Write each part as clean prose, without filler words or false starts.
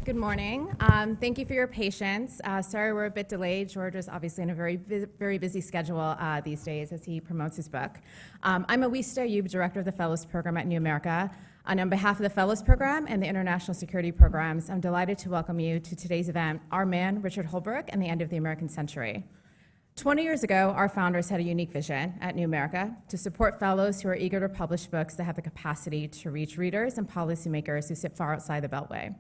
Good morning. Thank you for your patience. Sorry we're a bit delayed. George is obviously in a very busy schedule these days as he promotes his book. I'm Awista Ayub, Director of the Fellows Program at New America. And on behalf of the Fellows Program and the International Security Programs, I'm delighted to welcome you to today's event, Our Man, Richard Holbrooke, and the End of the American Century. 20 years ago, our founders had a unique vision at New America to support fellows who are eager to publish books that have the capacity to reach readers and policymakers who sit far outside the Beltway.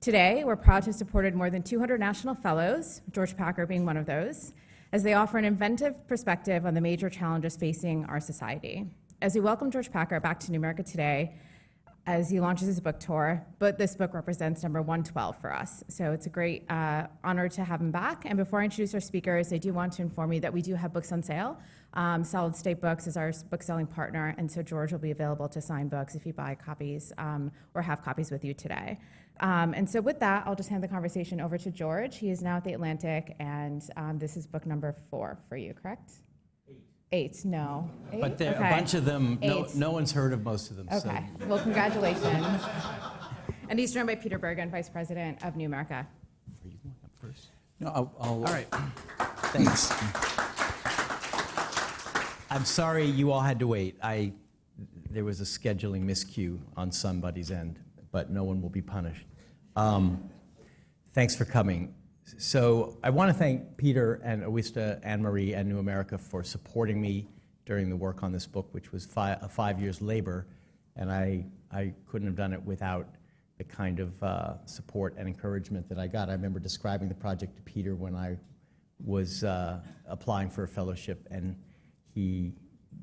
Today, we're proud to have supported more than 200 national fellows, George Packer being one of those, as they offer an inventive perspective on the major challenges facing our society. As we welcome George Packer back to New America today, as he launches his book tour, but this book represents number 112 for us. So it's a great honor to have him back. And before I introduce our speakers, I do want to inform you that we do have books on sale. Solid State Books is our book selling partner, and so George will be available to sign books if you buy copies or have copies with you today. And so with that, I'll just hand the conversation over to George. He is now at the Atlantic, and this is book number 4 for you, correct? 8, no. 8? But there, okay. A bunch of them, no one's heard of most of them. Okay, So. well, congratulations. And he's joined by Peter Bergen, Vice President of New America. Are you going up first? No, All right. Thanks. I'm sorry you all had to wait. There was a scheduling miscue on somebody's end, but no one will be punished. Thanks for coming. So I want to thank Peter and Awista, Anne-Marie, and New America for supporting me during the work on this book, which was a 5 years labor, and I couldn't have done it without the kind of support and encouragement that I got. I remember describing the project to Peter when I was applying for a fellowship, and he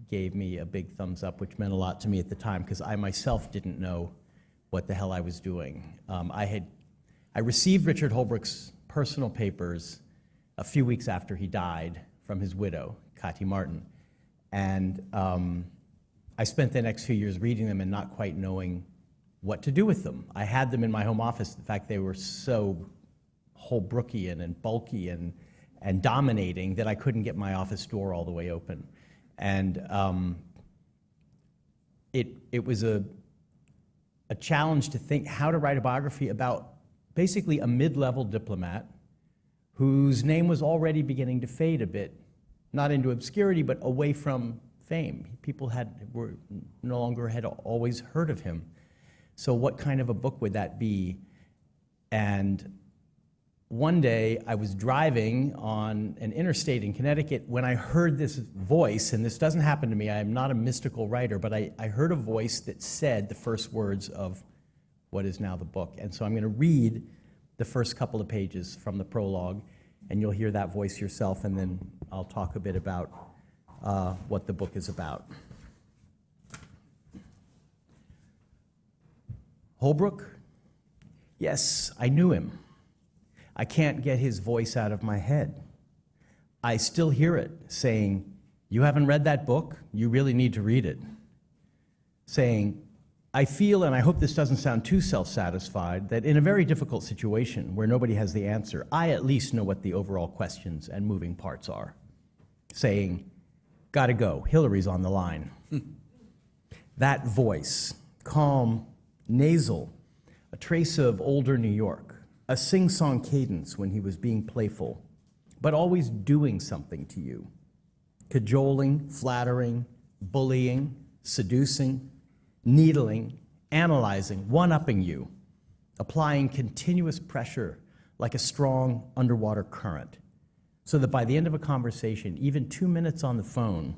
gave me a big thumbs up, which meant a lot to me at the time, because I myself didn't know what the hell I was doing. I received Richard Holbrooke's personal papers a few weeks after he died from his widow, Kati Martin. And I spent the next few years reading them and not quite knowing what to do with them. I had them in my home office. In fact, they were so Holbrookian and bulky and dominating that I couldn't get my office door all the way open. And it was a challenge to think how to write a biography about basically a mid-level diplomat whose name was already beginning to fade a bit, not into obscurity, but away from fame. People were no longer had always heard of him. So what kind of a book would that be? And one day I was driving on an interstate in Connecticut when I heard this voice, and this doesn't happen to me, I am not a mystical writer, but I heard a voice that said the first words of what is now the book. And so I'm going to read the first couple of pages from the prologue, and you'll hear that voice yourself, and then I'll talk a bit about what the book is about. Holbrooke? Yes, I knew him. I can't get his voice out of my head. I still hear it saying, "You haven't read that book? You really need to read it." Saying, "I feel, and I hope this doesn't sound too self-satisfied, that in a very difficult situation where nobody has the answer, I at least know what the overall questions and moving parts are." Saying, "Gotta go, Hillary's on the line." That voice, calm, nasal, a trace of older New York, a sing-song cadence when he was being playful, but always doing something to you. Cajoling, flattering, bullying, seducing, needling, analyzing, one-upping you, applying continuous pressure like a strong underwater current, so that by the end of a conversation, even 2 minutes on the phone,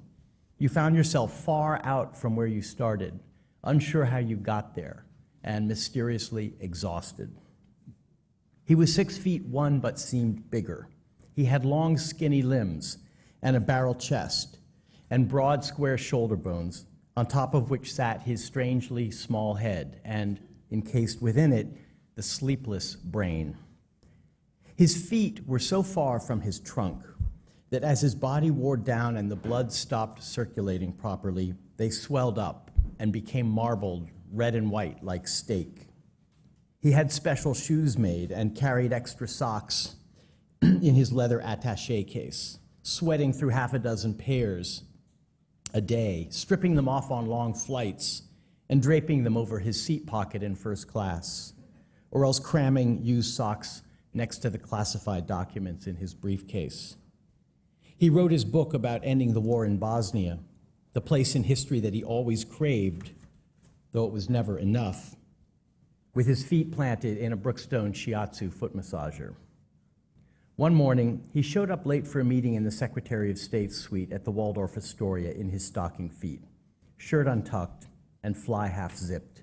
you found yourself far out from where you started, unsure how you got there, and mysteriously exhausted. He was 6'1", but seemed bigger. He had long, skinny limbs and a barrel chest and broad, square shoulder bones, on top of which sat his strangely small head, and encased within it, the sleepless brain. His feet were so far from his trunk that as his body wore down and the blood stopped circulating properly, they swelled up and became marbled, red and white, like steak. He had special shoes made and carried extra socks in his leather attaché case, sweating through half a dozen pairs a day, stripping them off on long flights and draping them over his seat pocket in first class, or else cramming used socks next to the classified documents in his briefcase. He wrote his book about ending the war in Bosnia, the place in history that he always craved, though it was never enough, with his feet planted in a Brookstone shiatsu foot massager. One morning, he showed up late for a meeting in the Secretary of State's suite at the Waldorf Astoria in his stocking feet, shirt untucked and fly half zipped,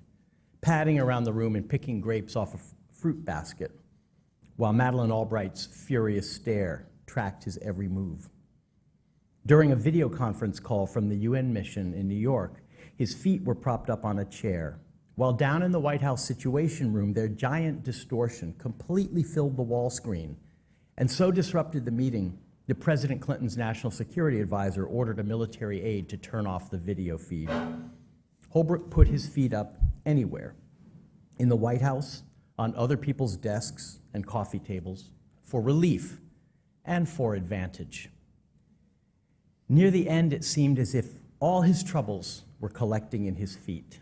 padding around the room and picking grapes off a fruit basket, while Madeleine Albright's furious stare tracked his every move. During a video conference call from the UN mission in New York, his feet were propped up on a chair, while down in the White House Situation Room, their giant distortion completely filled the wall screen and so disrupted the meeting that President Clinton's national security advisor ordered a military aide to turn off the video feed. Holbrooke put his feet up anywhere, in the White House, on other people's desks and coffee tables, for relief and for advantage. Near the end, it seemed as if all his troubles were collecting in his feet.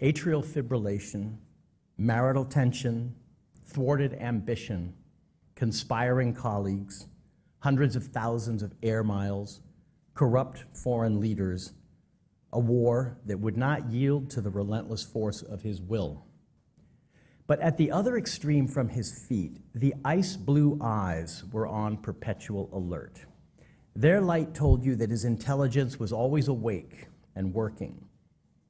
Atrial fibrillation, marital tension, thwarted ambition, conspiring colleagues, hundreds of thousands of air miles, corrupt foreign leaders, a war that would not yield to the relentless force of his will. But at the other extreme from his feet, the ice blue eyes were on perpetual alert. Their light told you that his intelligence was always awake and working.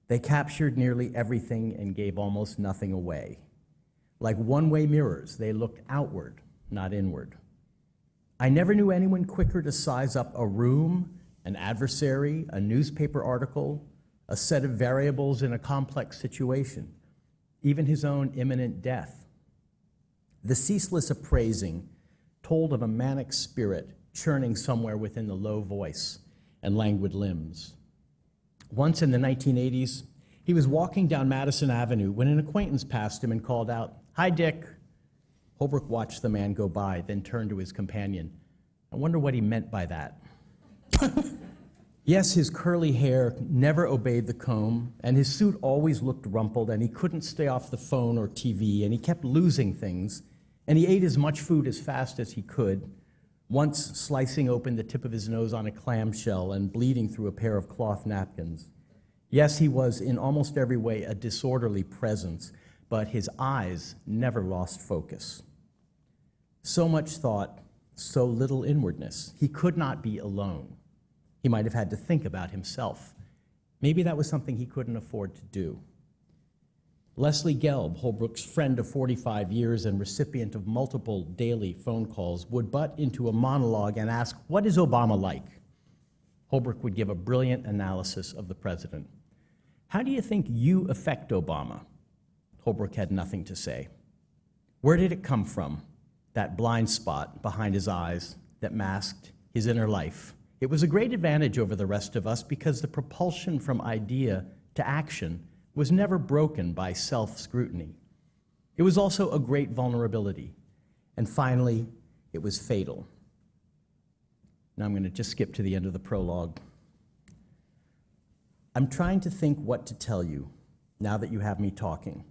They captured nearly everything and gave almost nothing away. Like one-way mirrors, they looked outward, not inward. I never knew anyone quicker to size up a room, an adversary, a newspaper article, a set of variables in a complex situation, even his own imminent death. The ceaseless appraising told of a manic spirit churning somewhere within the low voice and languid limbs. Once in the 1980s, he was walking down Madison Avenue when an acquaintance passed him and called out, "Hi, Dick." Holbrooke watched the man go by, then turned to his companion. I wonder what he meant by that. Yes, his curly hair never obeyed the comb, and his suit always looked rumpled, and he couldn't stay off the phone or TV, and he kept losing things, and he ate as much food as fast as he could, once slicing open the tip of his nose on a clamshell and bleeding through a pair of cloth napkins. Yes, he was in almost every way a disorderly presence, but his eyes never lost focus. So much thought, so little inwardness. He could not be alone. He might have had to think about himself. Maybe that was something he couldn't afford to do. Leslie Gelb, Holbrooke's friend of 45 years and recipient of multiple daily phone calls, would butt into a monologue and ask, "What is Obama like?" Holbrooke would give a brilliant analysis of the president. "How do you think you affect Obama?" Holbrooke had nothing to say. Where did it come from, that blind spot behind his eyes that masked his inner life? It was a great advantage over the rest of us because the propulsion from idea to action was never broken by self-scrutiny. It was also a great vulnerability. And finally, it was fatal. Now I'm going to just skip to the end of the prologue. I'm trying to think what to tell you now that you have me talking.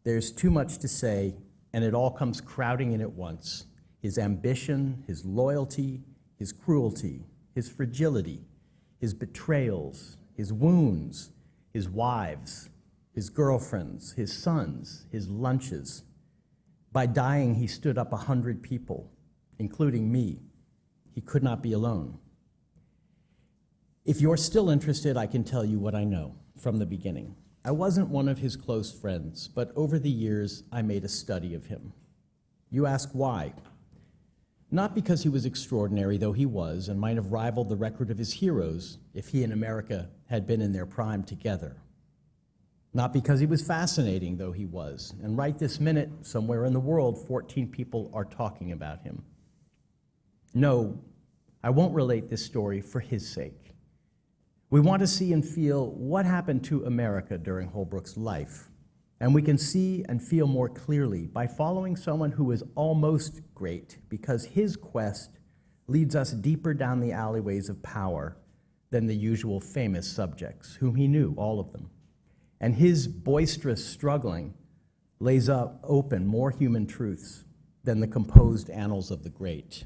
There's too much to say, and it all comes crowding in at once. His ambition, his loyalty, his cruelty, his fragility, his betrayals, his wounds, his wives, his girlfriends, his sons, his lunches. By dying, he stood up 100 people, including me. He could not be alone. If you're still interested, I can tell you what I know from the beginning. I wasn't one of his close friends, but over the years, I made a study of him. You ask why? Not because he was extraordinary, though he was, and might have rivaled the record of his heroes if he and America had been in their prime together. Not because he was fascinating, though he was, and right this minute, somewhere in the world, 14 people are talking about him. No, I won't relate this story for his sake. We want to see and feel what happened to America during Holbrooke's life, and we can see and feel more clearly by following someone who is almost great, because his quest leads us deeper down the alleyways of power than the usual famous subjects, whom he knew, all of them. And his boisterous struggling lays up open more human truths than the composed annals of the great.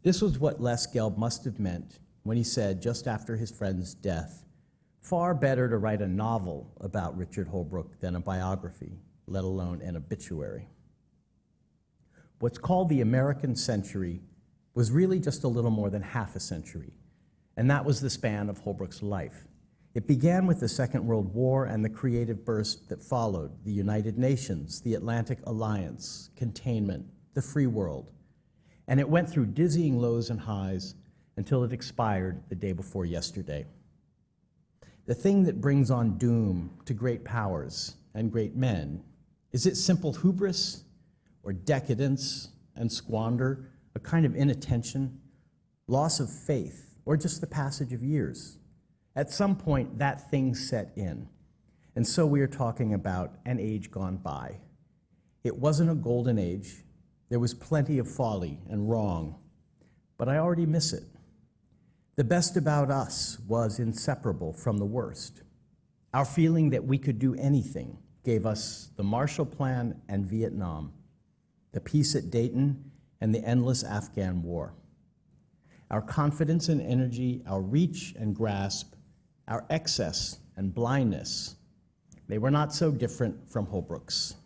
This was what Les Gelb must have meant when he said, just after his friend's death, far better to write a novel about Richard Holbrooke than a biography, let alone an obituary. What's called the American century was really just a little more than half a century, and that was the span of Holbrooke's life. It began with the Second World War and the creative burst that followed: the United Nations, the Atlantic Alliance, containment, the free world. And it went through dizzying lows and highs until it expired the day before yesterday. The thing that brings on doom to great powers and great men, is it simple hubris or decadence and squander, a kind of inattention, loss of faith, or just the passage of years? At some point, that thing set in. And so we are talking about an age gone by. It wasn't a golden age. There was plenty of folly and wrong, but I already miss it. The best about us was inseparable from the worst. Our feeling that we could do anything gave us the Marshall Plan and Vietnam, the peace at Dayton, and the endless Afghan war. Our confidence and energy, our reach and grasp, our excess and blindness, they were not so different from Holbrooke's.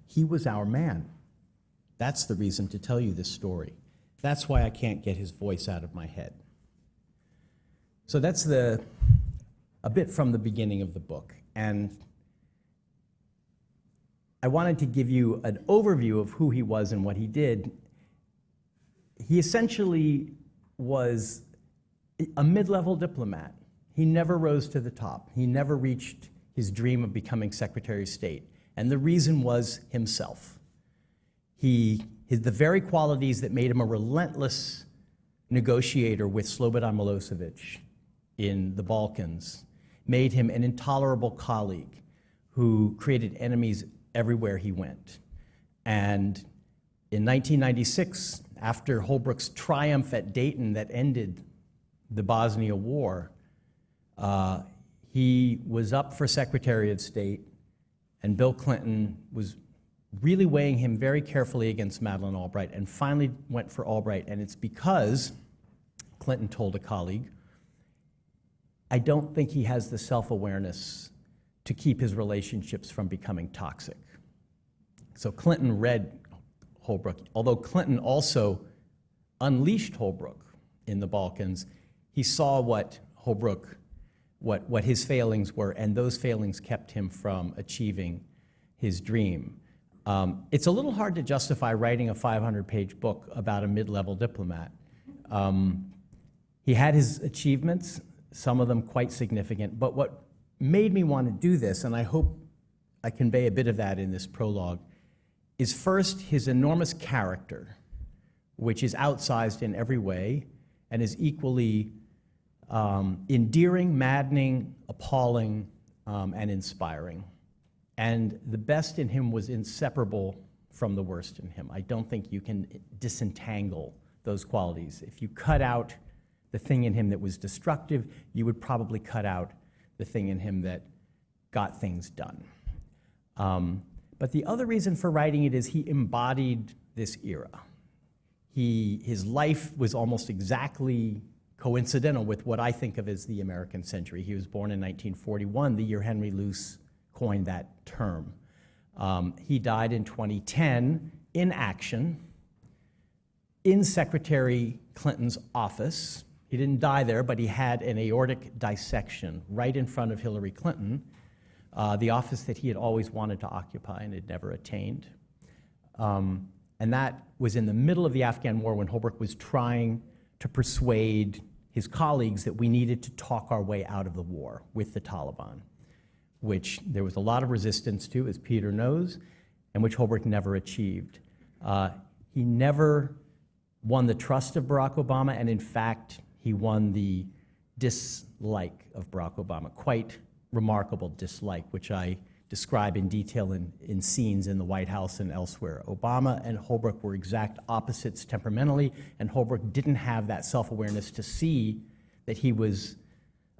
He was our man. That's the reason to tell you this story. That's why I can't get his voice out of my head. So that's a bit from the beginning of the book. And I wanted to give you an overview of who he was and what he did. He essentially was a mid-level diplomat. He never rose to the top. He never reached his dream of becoming Secretary of State. And the reason was himself. The very qualities that made him a relentless negotiator with Slobodan Milosevic in the Balkans made him an intolerable colleague who created enemies everywhere he went. And in 1996, after Holbrooke's triumph at Dayton that ended the Bosnia War, he was up for Secretary of State, and Bill Clinton was really weighing him very carefully against Madeleine Albright, and finally went for Albright. And it's because Clinton told a colleague, I don't think he has the self-awareness to keep his relationships from becoming toxic. So Clinton read Holbrooke. Although Clinton also unleashed Holbrooke in the Balkans, he saw what Holbrooke, what his failings were, and those failings kept him from achieving his dream. It's a little hard to justify writing a 500-page book about a mid-level diplomat. He had his achievements, some of them quite significant, but what made me want to do this, and I hope I convey a bit of that in this prologue, is first his enormous character, which is outsized in every way and is equally endearing, maddening, appalling, and inspiring. And the best in him was inseparable from the worst in him. I don't think you can disentangle those qualities. If you cut out the thing in him that was destructive, you would probably cut out the thing in him that got things done. But the other reason for writing it is he embodied this era. His life was almost exactly coincidental with what I think of as the American century. He was born in 1941, the year Henry Luce coined that term. He died in 2010 in action in Secretary Clinton's office. He didn't die there, but he had an aortic dissection right in front of Hillary Clinton, the office that he had always wanted to occupy and had never attained. And that was in the middle of the Afghan war when Holbrooke was trying to persuade his colleagues that we needed to talk our way out of the war with the Taliban, which there was a lot of resistance to, as Peter knows, and which Holbrooke never achieved. He never won the trust of Barack Obama, and in fact, he won the dislike of Barack Obama, quite remarkable dislike, which I describe in detail in scenes in the White House and elsewhere. Obama and Holbrooke were exact opposites temperamentally, and Holbrooke didn't have that self-awareness to see that he was,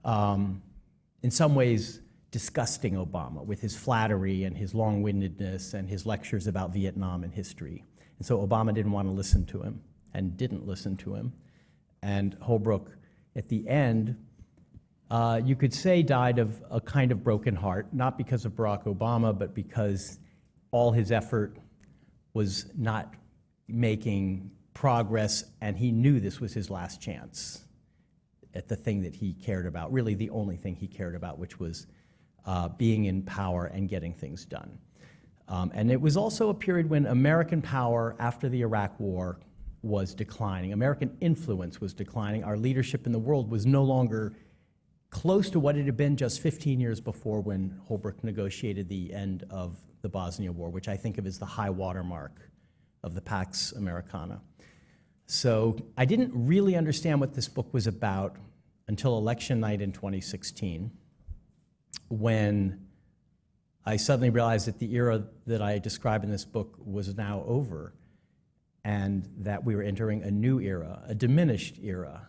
in some ways, disgusting Obama with his flattery and his long-windedness and his lectures about Vietnam and history. And so Obama didn't want to listen to him and didn't listen to him. And Holbrooke, at the end, you could say died of a kind of broken heart, not because of Barack Obama, but because all his effort was not making progress, and he knew this was his last chance at the thing that he cared about, really the only thing he cared about, which was being in power and getting things done. And it was also a period when American power after the Iraq War was declining. American influence was declining. Our leadership in the world was no longer close to what it had been just 15 years before when Holbrooke negotiated the end of the Bosnia War, which I think of as the high watermark of the Pax Americana. So I didn't really understand what this book was about until election night in 2016, when I suddenly realized that the era that I describe in this book was now over, and that we were entering a new era, a diminished era,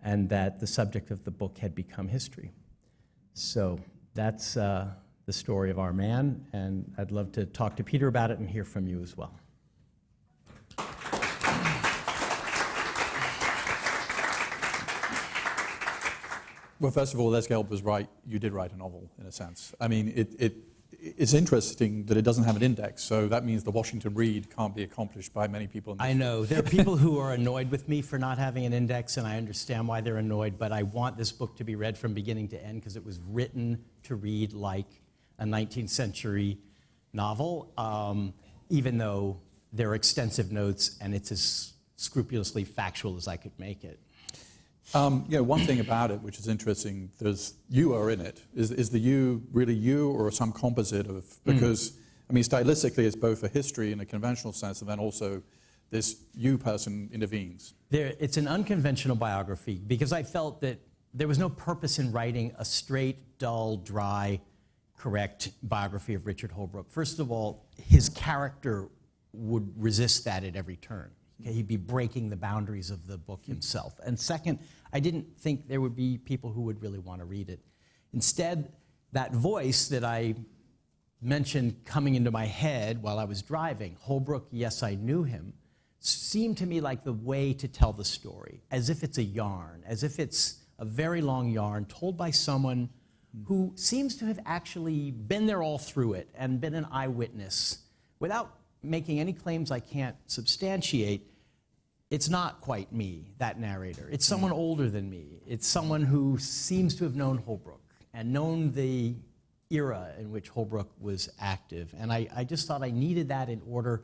and that the subject of the book had become history. So that's the story of our man, and I'd love to talk to Peter about it and hear from you as well. Well, first of all, Les Gelb was right. You did write a novel, in a sense. I mean, it's interesting that it doesn't have an index, so that means the Washington Read can't be accomplished by many people. In this I know. There are people who are annoyed with me for not having an index, and I understand why they're annoyed, but I want this book to be read from beginning to end because it was written to read like a 19th century novel, even though there are extensive notes and it's as scrupulously factual as I could make it. One thing about it which is interesting, you are in it. Is the you really you or some composite of, because, I mean, stylistically it's both a history in a conventional sense and then also this you person intervenes. It's an unconventional biography because I felt that there was no purpose in writing a straight, dull, dry, correct biography of Richard Holbrooke. First of all, his character would resist that at every turn. Okay, he'd be breaking the boundaries of the book himself. And second, I didn't think there would be people who would really want to read it. Instead, that voice that I mentioned coming into my head while I was driving, Holbrooke, yes, I knew him, seemed to me like the way to tell the story, as if it's a yarn, as if it's a very long yarn told by someone who seems to have actually been there all through it and been an eyewitness without making any claims I can't substantiate. It's not quite me, that narrator. It's someone older than me. It's someone who seems to have known Holbrooke and known the era in which Holbrooke was active. And I just thought I needed that in order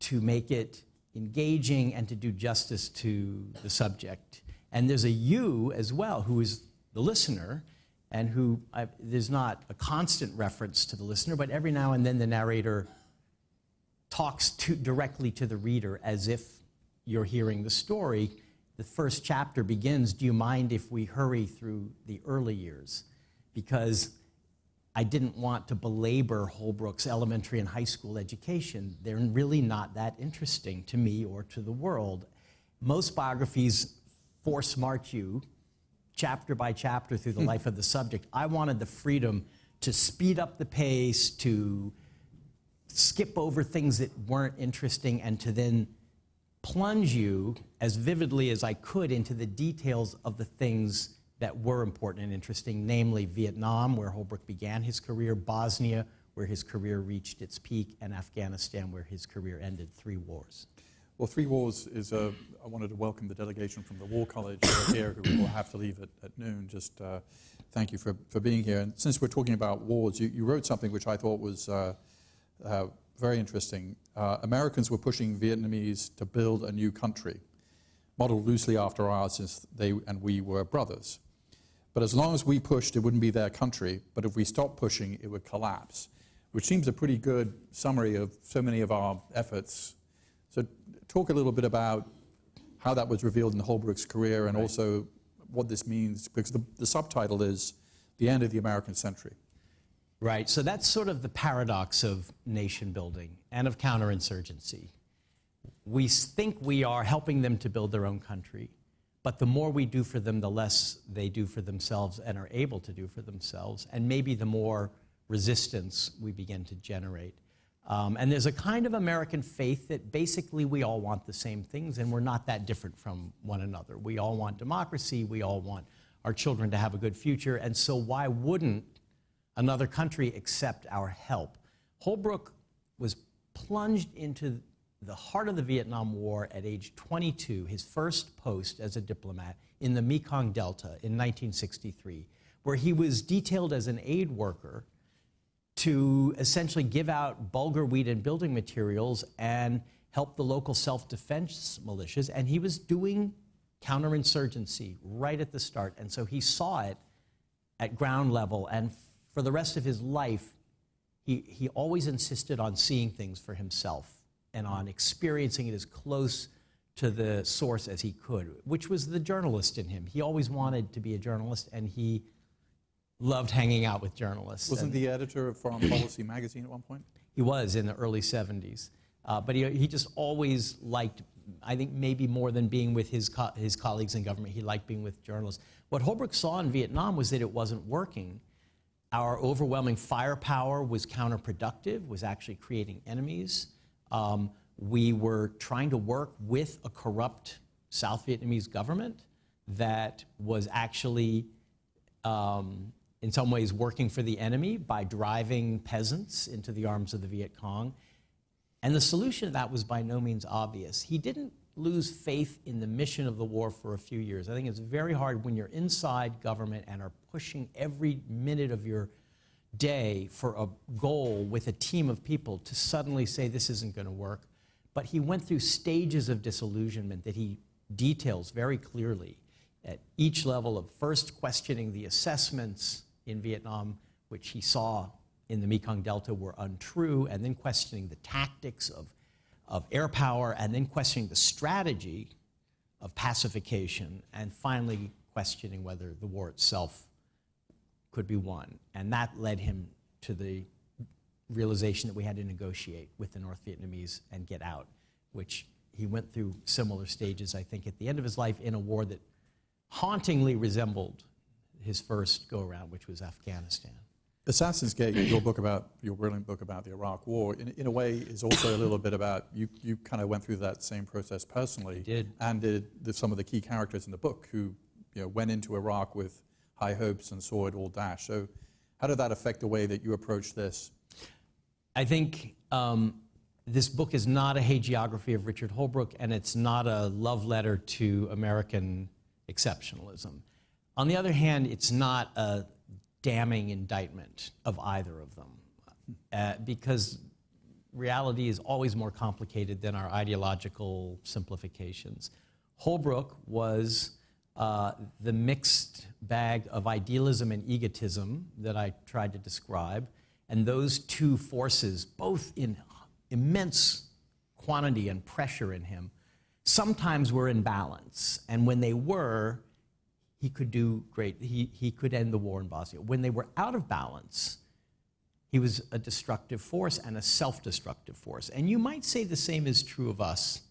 to make it engaging and to do justice to the subject. And there's a you as well, who is the listener, and who there's not a constant reference to the listener, but every now and then the narrator talks directly to the reader as if you're hearing the story. The first chapter begins, do you mind if we hurry through the early years? Because I didn't want to belabor Holbrooke's elementary and high school education. They're really not that interesting to me or to the world. Most biographies force march you chapter by chapter through the life of the subject. I wanted the freedom to speed up the pace, to skip over things that weren't interesting, and to then plunge you as vividly as I could into the details of the things that were important and interesting, namely Vietnam, where Holbrooke began his career, Bosnia, where his career reached its peak, and Afghanistan, where his career ended. 3 wars. Well, 3 wars is I wanted to welcome the delegation from the War College here, who will have to leave at noon. Just thank you for being here. And since we're talking about wars, you wrote something which I thought was very interesting. Americans were pushing Vietnamese to build a new country, modeled loosely after ours, since they and we were brothers. But as long as we pushed, it wouldn't be their country. But if we stopped pushing, it would collapse, which seems a pretty good summary of so many of our efforts. So talk a little bit about how that was revealed in Holbrooke's career, and also what this means, because the subtitle is The End of the American Century. Right, so that's sort of the paradox of nation building and of counterinsurgency. We think we are helping them to build their own country, But the more we do for them, the less they do for themselves and are able to do for themselves. And maybe the more resistance we begin to generate. And there's a kind of American faith that basically we all want the same things, and we're not that different from one another. We all want democracy. We all want our children to have a good future. And so why wouldn't another country accept our help? Holbrooke was plunged into the heart of the Vietnam War at age 22, his first post as a diplomat in the Mekong Delta in 1963, where he was detailed as an aid worker to essentially give out bulgur wheat and building materials and help the local self-defense militias. And he was doing counterinsurgency right at the start. And so he saw it at ground level. And for the rest of his life, he always insisted on seeing things for himself and on experiencing it as close to the source as he could, which was the journalist in him. He always wanted to be a journalist, and he loved hanging out with journalists. Wasn't the editor of Foreign Policy magazine at one point? He was in the early 70s. But he just always liked, I think maybe more than being with his colleagues in government, he liked being with journalists. What Holbrooke saw in Vietnam was that it wasn't working. Our overwhelming firepower was counterproductive, was actually creating enemies. We were trying to work with a corrupt South Vietnamese government that was actually, in some ways, working for the enemy by driving peasants into the arms of the Viet Cong. And the solution to that was by no means obvious. He didn't lose faith in the mission of the war for a few years. I think it's very hard when you're inside government and are pushing every minute of your day for a goal with a team of people to suddenly say this isn't going to work. But he went through stages of disillusionment that he details very clearly at each level of first questioning the assessments in Vietnam, which he saw in the Mekong Delta were untrue, and then questioning the tactics of air power, and then questioning the strategy of pacification, and finally questioning whether the war itself could be won. And that led him to the realization that we had to negotiate with the North Vietnamese and get out, which he went through similar stages, I think, at the end of his life in a war that hauntingly resembled his first go-around, which was Afghanistan. Assassin's Gate, your brilliant book about the Iraq War, in a way is also a little bit about, you kind of went through that same process personally. I did. And did some of the key characters in the book who went into Iraq with high hopes and saw it all dash. So how did that affect the way that you approach this? I think this book is not a hagiography of Richard Holbrooke, and it's not a love letter to American exceptionalism. On the other hand, it's not a damning indictment of either of them, because reality is always more complicated than our ideological simplifications. Holbrooke was the mixed bag of idealism and egotism that I tried to describe, and those two forces, both in immense quantity and pressure in him, sometimes were in balance, and when they were, he could do great. He could end the war in Bosnia. When they were out of balance, he was a destructive force and a self-destructive force. And you might say the same is true of us.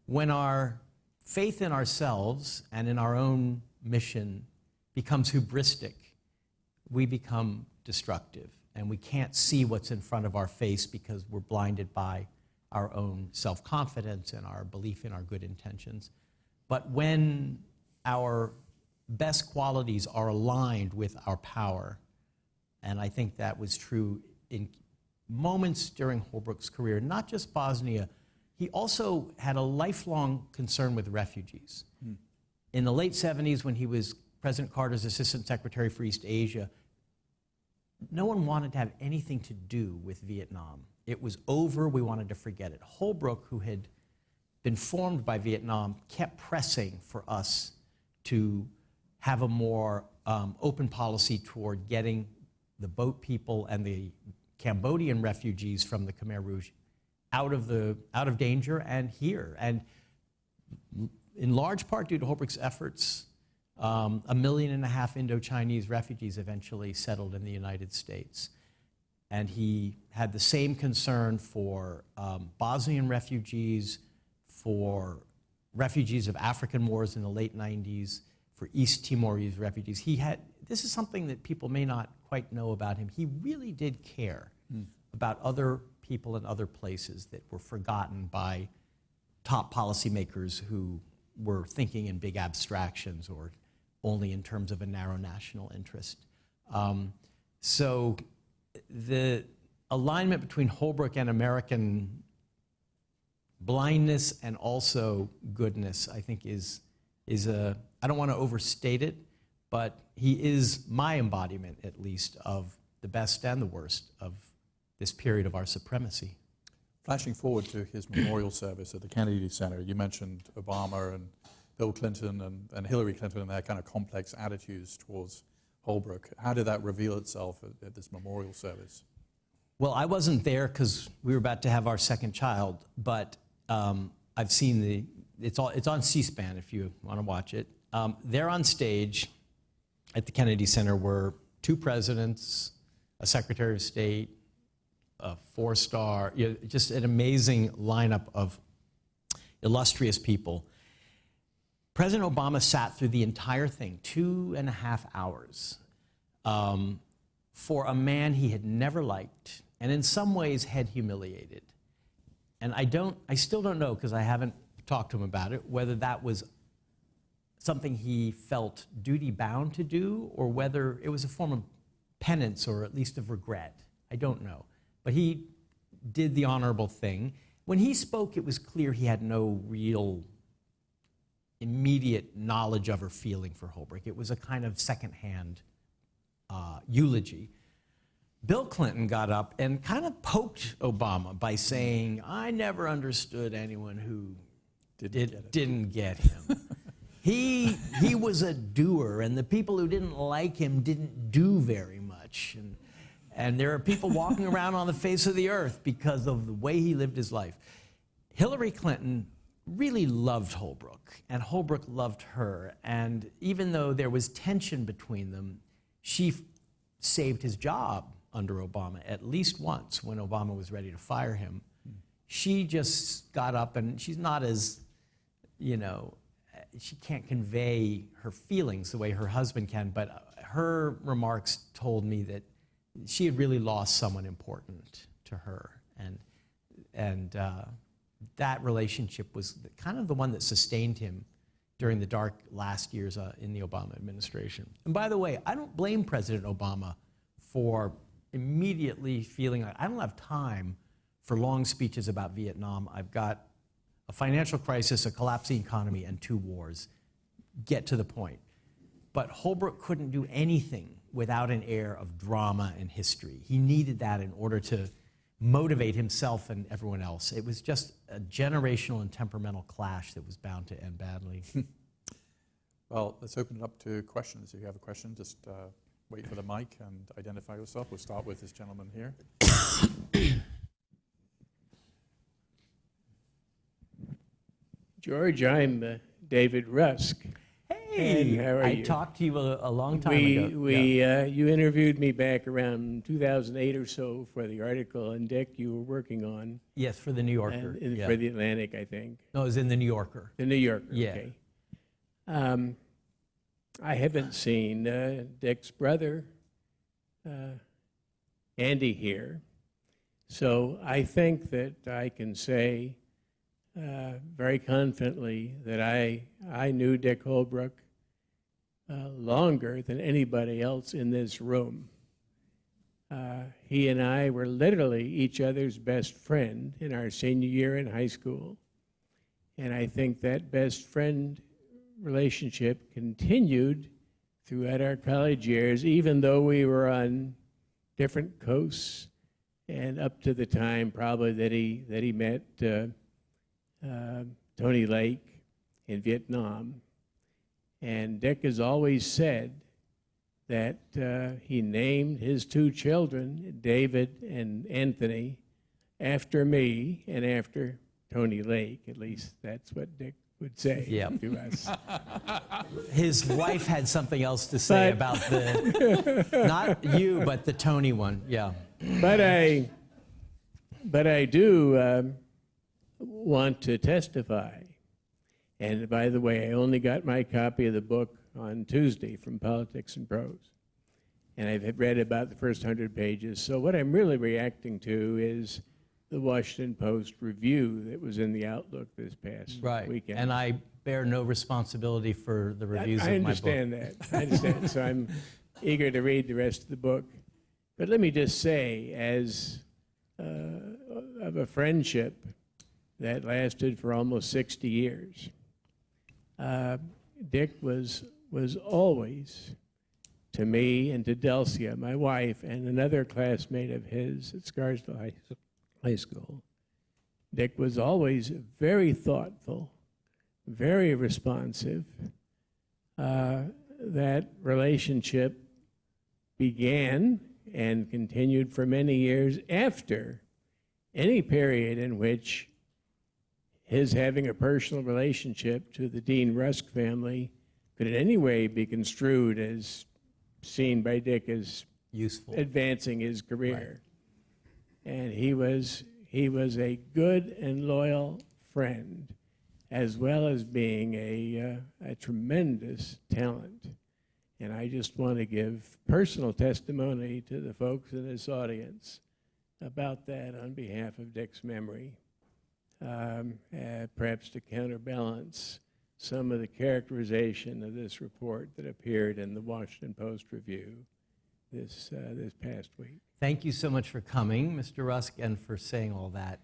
When our faith in ourselves and in our own mission becomes hubristic, we become destructive. And we can't see what's in front of our face because we're blinded by our own self-confidence and our belief in our good intentions. But when our best qualities are aligned with our power, and I think that was true in moments during Holbrooke's career, not just Bosnia. He also had a lifelong concern with refugees. In the late 70s, when he was President Carter's Assistant Secretary for East Asia, no one wanted to have anything to do with Vietnam. It was over, we wanted to forget it. Holbrooke, who had been formed by Vietnam, kept pressing for us to have a more open policy toward getting the boat people and the Cambodian refugees from the Khmer Rouge out of danger and here. And in large part due to Holbrooke's efforts, 1.5 million Indo-Chinese refugees eventually settled in the United States. And he had the same concern for Bosnian refugees, for refugees of African wars in the late 90s, for East Timorese refugees. This is something that people may not quite know about him. He really did care about other people in other places that were forgotten by top policymakers who were thinking in big abstractions or only in terms of a narrow national interest. So the alignment between Holbrooke and American blindness and also goodness, I think, is I don't want to overstate it, but he is my embodiment, at least, of the best and the worst of this period of our supremacy. Flashing forward to his memorial service at the Kennedy Center, you mentioned Obama and Bill Clinton and Hillary Clinton and their kind of complex attitudes towards Holbrooke. How did that reveal itself at this memorial service? Well, I wasn't there because we were about to have our second child, but I've seen it's on C-SPAN if you want to watch it. There on stage at the Kennedy Center were 2 presidents, a Secretary of State, a 4-star, just an amazing lineup of illustrious people. President Obama sat through the entire thing, 2.5 hours, for a man he had never liked and in some ways had humiliated. And I still don't know, because I haven't talked to him about it, whether that was something he felt duty-bound to do or whether it was a form of penance or at least of regret. I don't know. But he did the honorable thing. When he spoke, it was clear he had no real immediate knowledge of or feeling for Holbrooke. It was a kind of secondhand eulogy. Bill Clinton got up and kind of poked Obama by saying, "I never understood anyone who didn't get him." He was a doer, and the people who didn't like him didn't do very much. And there are people walking around on the face of the earth because of the way he lived his life. Hillary Clinton really loved Holbrooke, and Holbrooke loved her. And even though there was tension between them, she saved his job under Obama at least once when Obama was ready to fire him. She just got up, and she's not as, she can't convey her feelings the way her husband can, but her remarks told me that she had really lost someone important to her. And that relationship was kind of the one that sustained him during the dark last years in the Obama administration. And by the way, I don't blame President Obama for immediately feeling like, I don't have time for long speeches about Vietnam. I've got a financial crisis, a collapsing economy, and 2 wars. Get to the point. But Holbrooke couldn't do anything without an air of drama and history. He needed that in order to motivate himself and everyone else. It was just a generational and temperamental clash that was bound to end badly. Well, let's open it up to questions. If you have a question, just wait for the mic and identify yourself. We'll start with this gentleman here. George, I'm David Rusk. Hey, how are I you? talked to you a long time ago. You interviewed me back around 2008 or so for the article on Dick you were working on. Yes, for the New Yorker. For the Atlantic, I think. No, it was in the New Yorker. The New Yorker, Yeah. okay. I haven't seen Dick's brother, Andy, here. So I think that I can say very confidently that I knew Dick Holbrooke longer than anybody else in this room. He and I were literally each other's best friend in our senior year in high school. And I think that best friend relationship continued throughout our college years, even though we were on different coasts, and up to the time probably that he met Tony Lake in Vietnam. And Dick has always said that he named his 2 children, David and Anthony, after me and after Tony Lake. At least that's what Dick would say to us. His wife had something else to say about not you, but the Tony one, yeah. But I do want to testify. And by the way, I only got my copy of the book on Tuesday from Politics and Prose. And I've read about the first 100 pages. So what I'm really reacting to is the Washington Post review that was in the Outlook this past weekend. And I bear no responsibility for the reviews I of my book. understand that. I understand. So I'm eager to read the rest of the book. But let me just say, as of a friendship that lasted for almost 60 years, Dick was always, to me and to Delcia, my wife, and another classmate of his at Scarsdale High School, Dick was always very thoughtful, very responsive. That relationship began and continued for many years after any period in which his having a personal relationship to the Dean Rusk family could in any way be construed as seen by Dick as Useful. advancing his career. Right. And he was a good and loyal friend, as well as being a tremendous talent. And I just want to give personal testimony to the folks in this audience about that on behalf of Dick's memory, perhaps to counterbalance some of the characterization of this report that appeared in the Washington Post review this past week. Thank you so much for coming, Mr. Rusk, and for saying all that.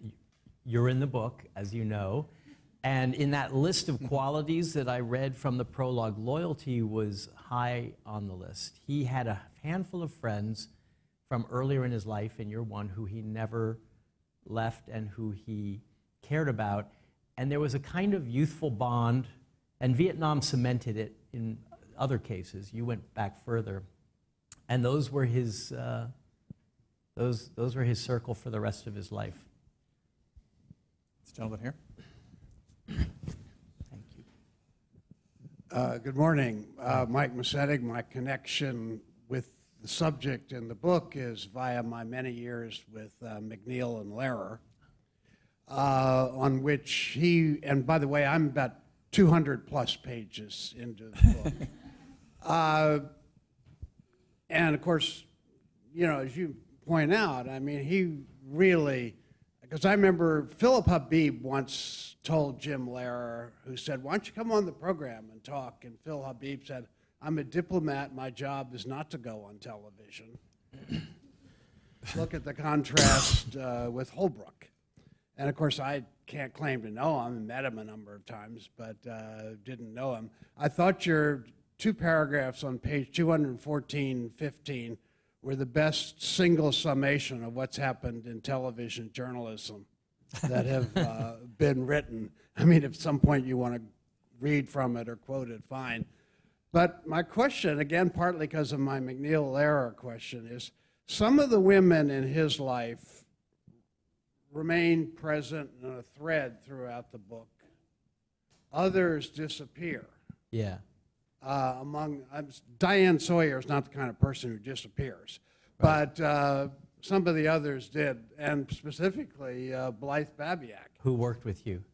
You're in the book, as you know, and in that list of qualities that I read from the prologue, loyalty was high on the list. He had a handful of friends from earlier in his life, and you're one who he never left and who he cared about. And there was a kind of youthful bond, and Vietnam cemented it in other cases. You went back further. And those were his circle for the rest of his life. This gentleman here. Thank you. Good morning. Mike Massetig. My connection with the subject in the book is via my many years with McNeill and Lehrer, on which he, and by the way, I'm about 200 plus pages into the book. And of course, you know, as you point out, I mean, he really, because I remember Philip Habib once told Jim Lehrer, who said, why don't you come on the program and talk? And Phil Habib said, I'm a diplomat, my job is not to go on television. Look at the contrast with Holbrooke. And of course, I can't claim to know him. I met him a number of times, but didn't know him. I thought your 2 paragraphs on page 214, 15 were the best single summation of what's happened in television journalism that have been written. I mean, if at some point you want to read from it or quote it, fine. But my question, again, partly because of my McNeill-Lehrer question, is some of the women in his life remain present in a thread throughout the book. Others disappear. Yeah. Diane Sawyer is not the kind of person who disappears, right. But some of the others did, and specifically Blythe Babiak. Who worked with you?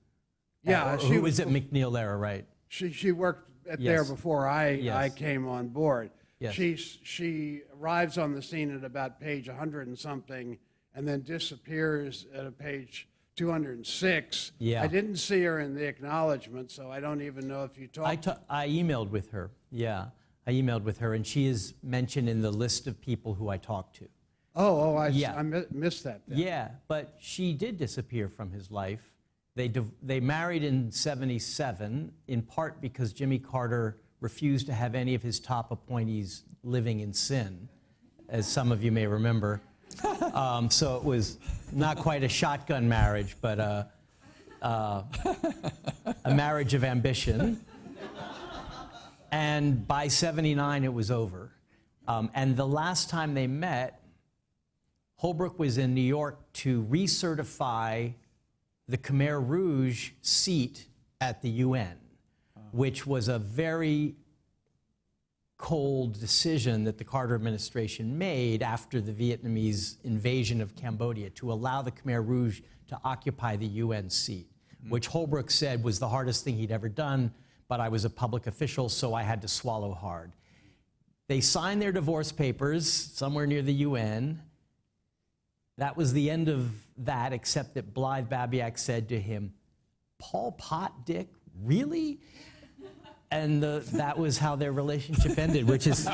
Yeah. She was at McNeill-Lehrer, right? She worked there before I came on board. Yes. She arrives on the scene at about page 100 and something, and then disappears at a page 206. Yeah. I didn't see her in the acknowledgement, so I don't even know if you talked. I emailed with her. Yeah, I emailed with her, and she is mentioned in the list of people who I talked to. I missed that then. Yeah, but she did disappear from his life. They married in '77, in part because Jimmy Carter refused to have any of his top appointees living in sin, as some of you may remember. So it was not quite a shotgun marriage, but a marriage of ambition. And by '79, it was over. And the last time they met, Holbrooke was in New York to recertify the Khmer Rouge seat at the UN, which was a very cold decision that the Carter administration made after the Vietnamese invasion of Cambodia to allow the Khmer Rouge to occupy the UN seat, which Holbrooke said was the hardest thing he'd ever done, but I was a public official, so I had to swallow hard. They signed their divorce papers somewhere near the UN. That was the end of that, except that Blythe Babiak said to him, "Pol Pot, Dick, really?" And that was how their relationship ended, which is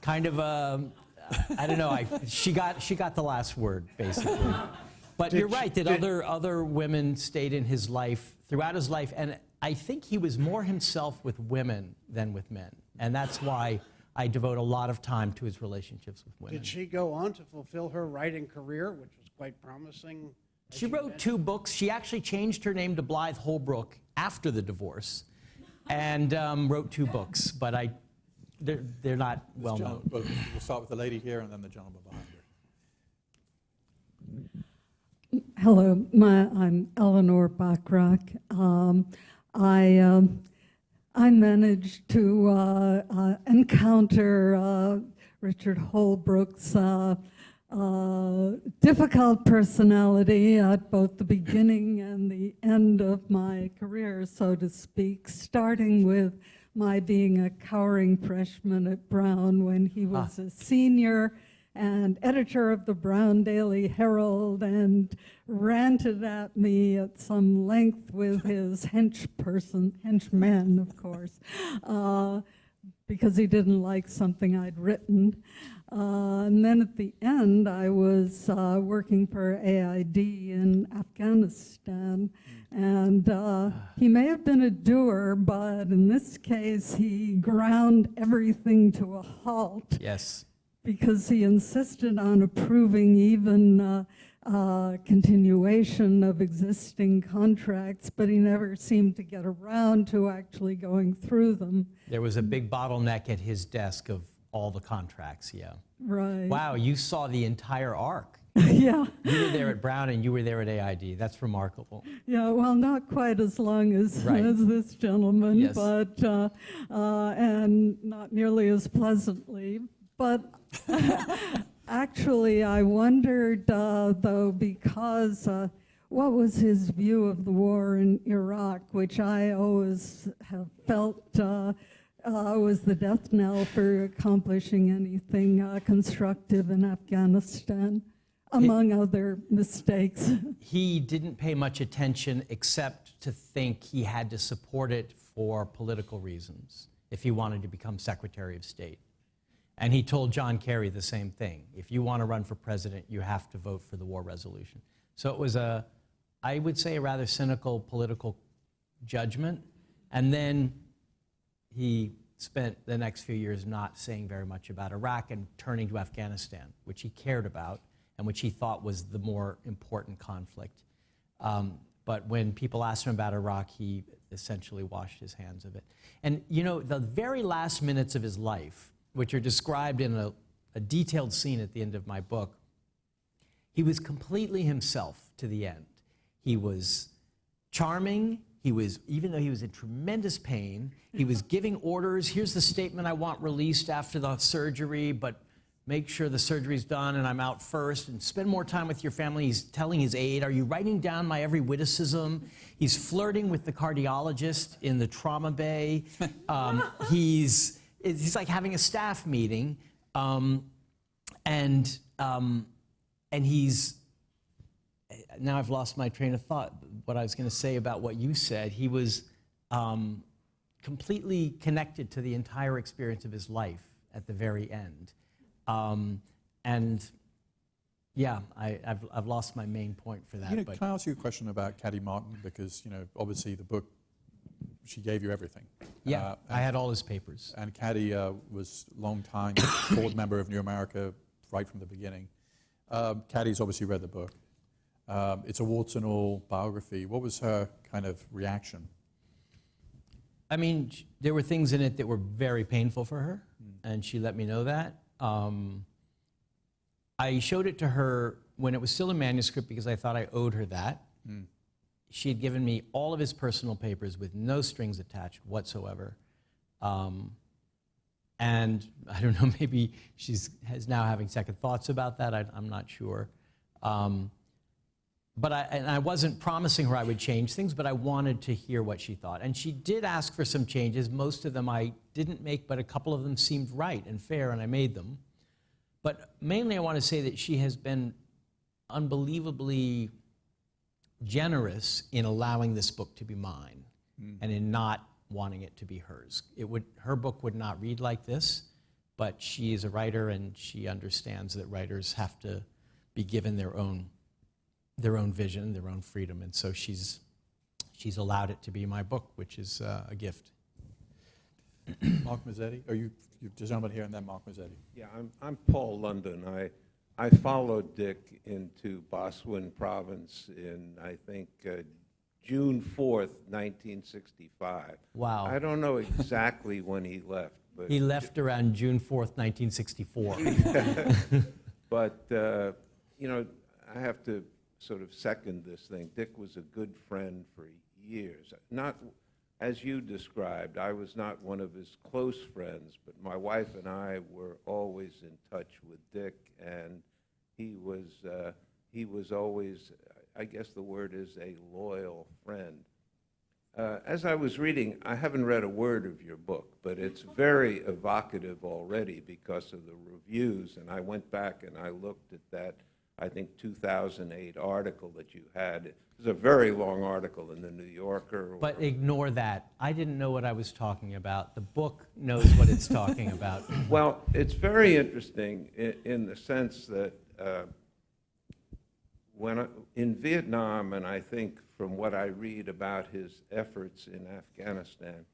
kind of I don't know. She got the last word, basically. But you're right that other women stayed in his life throughout his life, and I think he was more himself with women than with men, and that's why I devote a lot of time to his relationships with women. Did she go on to fulfill her writing career, which was quite promising? She wrote 2 books. She actually changed her name to Blythe Holbrooke after the divorce, and wrote 2 books. But they're not well known. We'll start with the lady here, and then the gentleman behind her. Hello, I'm Eleanor Bachrach. I managed to encounter Richard Holbrooke's difficult personality at both the beginning and the end of my career, so to speak, starting with my being a cowering freshman at Brown when he was a senior and editor of the Brown Daily Herald, and ranted at me at some length with his henchmen, of course, because he didn't like something I'd written. And then at the end, I was working for AID in Afghanistan, and he may have been a doer, but in this case, he ground everything to a halt. Yes. Because he insisted on approving even continuation of existing contracts, but he never seemed to get around to actually going through them. There was a big bottleneck at his desk of all the contracts, yeah. Right. Wow, you saw the entire arc. Yeah. You were there at Brown and you were there at AID. That's remarkable. Yeah, well, not quite as long as this gentleman, Yes. but and not nearly as pleasantly. But actually, I wondered, though, because what was his view of the war in Iraq, which I always have felt was the death knell for accomplishing anything constructive in Afghanistan, among other mistakes. He didn't pay much attention except to think he had to support it for political reasons if he wanted to become Secretary of State. And he told John Kerry the same thing. If you want to run for president, you have to vote for the war resolution. So it was I would say, a rather cynical political judgment. And then he spent the next few years not saying very much about Iraq and turning to Afghanistan, which he cared about and which he thought was the more important conflict. But when people asked him about Iraq, he essentially washed his hands of it. And you know, the very last minutes of his life, which are described in a detailed scene at the end of my book, he was completely himself to the end. He was charming. He was, even though he was in tremendous pain, he was giving orders. Here's the statement I want released after the surgery, but make sure the surgery's done and I'm out first, and spend more time with your family. He's telling his aide, are you writing down my every witticism? He's flirting with the cardiologist in the trauma bay. He's like having a staff meeting, and he's, now I've lost my train of thought, what I was going to say about what you said. He was completely connected to the entire experience of his life at the very end. And yeah, I've lost my main point for that. You know, but can I ask you a question about Caddy Martin? Because, you know, obviously the book, she gave you everything. yeah, I had all his papers. And Caddy was a long-time board member of New America right from the beginning. Caddy's obviously read the book. It's a warts and all biography. What was her kind of reaction? I mean, there were things in it that were very painful for her, and she let me know that. I showed it to her when it was still a manuscript because I thought I owed her that. She had given me all of his personal papers with no strings attached whatsoever. And I don't know, maybe she's now having second thoughts about that. I'm not sure. and I wasn't promising her I would change things, but I wanted to hear what she thought. And she did ask for some changes. Most of them I didn't make, but a couple of them seemed right and fair, and I made them. But mainly I want to say that she has been unbelievably generous in allowing this book to be mine and in not wanting it to be hers. Her book would not read like this, but she is a writer and she understands that writers have to be given their own vision, their own freedom, and so she's allowed it to be my book, which is a gift. Mark Mazzetti, or you gentleman here, and then Mark Mazzetti. Yeah, I'm Paul London. I followed Dick into Boswin province in, I think, June 4th, 1965. Wow. I don't know exactly when he left, but He left around June 4th, 1964. but you know, I have to sort of second this thing. Dick was a good friend for years. Not as you described, I was not one of his close friends, but my wife and I were always in touch with Dick, and he was always, I guess the word is a loyal friend. As I was reading, I haven't read a word of your book, but it's very evocative already because of the reviews, and I went back and I looked at that, I think, 2008 article that you had. It was a very long article in the New Yorker. But ignore that. I didn't know what I was talking about. The book knows what it's talking about. Well, it's very interesting in the sense that in Vietnam, and I think from what I read about his efforts in Afghanistan,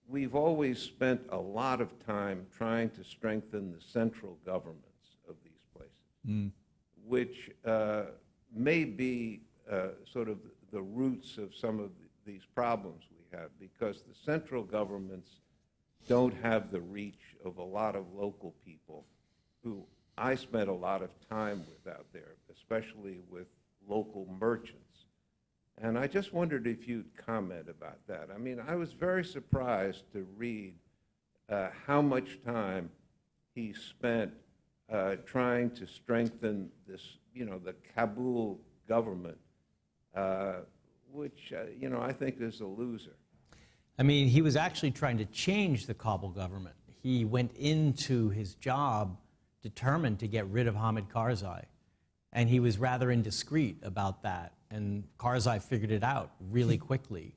we've always spent a lot of time trying to strengthen the central governments of these places, which may be sort of the roots of some of these problems we have, because the central governments don't have the reach of a lot of local people who I spent a lot of time with out there, especially with local merchants. And I just wondered if you'd comment about that. I mean, I was very surprised to read how much time he spent trying to strengthen this, you know, the Kabul government, which, you know, I think is a loser. I mean, he was actually trying to change the Kabul government. He went into his job determined to get rid of Hamid Karzai, and he was rather indiscreet about that. And Karzai figured it out really quickly.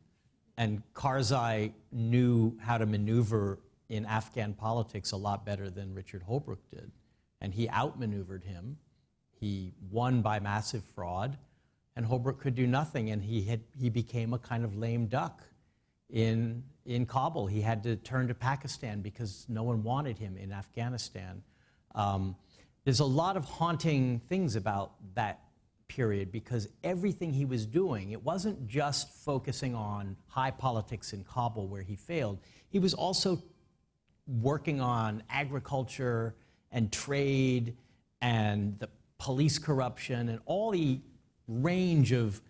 And Karzai knew how to maneuver in Afghan politics a lot better than Richard Holbrooke did. And he outmaneuvered him. He won by massive fraud, and Holbrooke could do nothing. And he became a kind of lame duck in Kabul. He had to turn to Pakistan because no one wanted him in Afghanistan. There's a lot of haunting things about that period because everything he was doing, it wasn't just focusing on high politics in Kabul where he failed. He was also working on agriculture and trade and the police corruption and all the range of